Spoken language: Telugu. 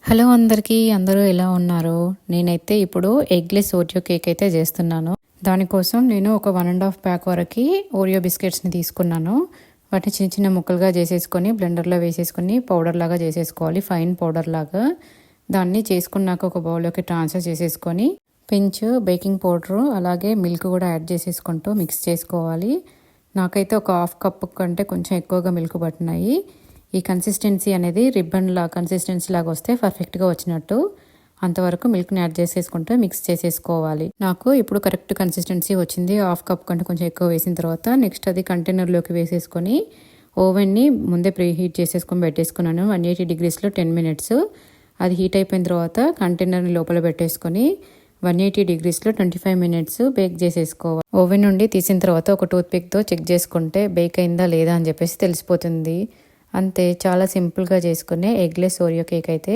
హలో అందరికీ, అందరూ ఎలా ఉన్నారు? నేనైతే ఇప్పుడు ఎగ్లెస్ ఓరియో కేక్ అయితే చేస్తున్నాను. దానికోసం నేను ఒక 1.5 ప్యాక్ వరకు ఓరియో బిస్కెట్స్ని తీసుకున్నాను. వాటిని చిన్న చిన్న ముక్కలుగా చేసేసుకొని బ్లెండర్లో వేసేసుకొని పౌడర్ లాగా చేసేసుకోవాలి, ఫైన్ పౌడర్ లాగా. దాన్ని చేసుకున్నాక ఒక బౌల్లోకి ట్రాన్స్ఫర్ చేసేసుకొని పెంచు బేకింగ్ పౌడరు అలాగే మిల్క్ కూడా యాడ్ చేసేసుకుంటూ మిక్స్ చేసుకోవాలి. నాకైతే ఒక 1/2 కప్ కంటే కొంచెం ఎక్కువగా మిల్క్ పట్టినాయి. ఈ కన్సిస్టెన్సీ అనేది రిబ్బన్ కన్సిస్టెన్సీ లాగా వస్తే పర్ఫెక్ట్గా వచ్చినట్టు. అంతవరకు మిల్క్ని యాడ్ చేసేసుకుంటూ మిక్స్ చేసేసుకోవాలి. నాకు ఇప్పుడు కరెక్ట్ కన్సిస్టెన్సీ వచ్చింది. 1/2 కప్ కంటే కొంచెం ఎక్కువ వేసిన తర్వాత నెక్స్ట్ అది కంటైనర్లోకి వేసేసుకొని ఓవెన్ని ముందే ప్రీ హీట్ చేసేసుకొని పెట్టేసుకున్నాను 180 degreesలో 10 minutes. అది హీట్ అయిపోయిన తర్వాత కంటైనర్ని లోపల పెట్టేసుకొని 180 degreesలో 25 minutes బేక్ చేసేసుకోవాలి. ఓవెన్ నుండి తీసిన తర్వాత ఒక టూత్పిక్తో చెక్ చేసుకుంటే బేక్ అయిందా లేదా అని చెప్పేసి తెలిసిపోతుంది. అంతే, చాలా సింపుల్గా చేసుకునే ఎగ్లెస్ ఓరియో కేక్ అయితే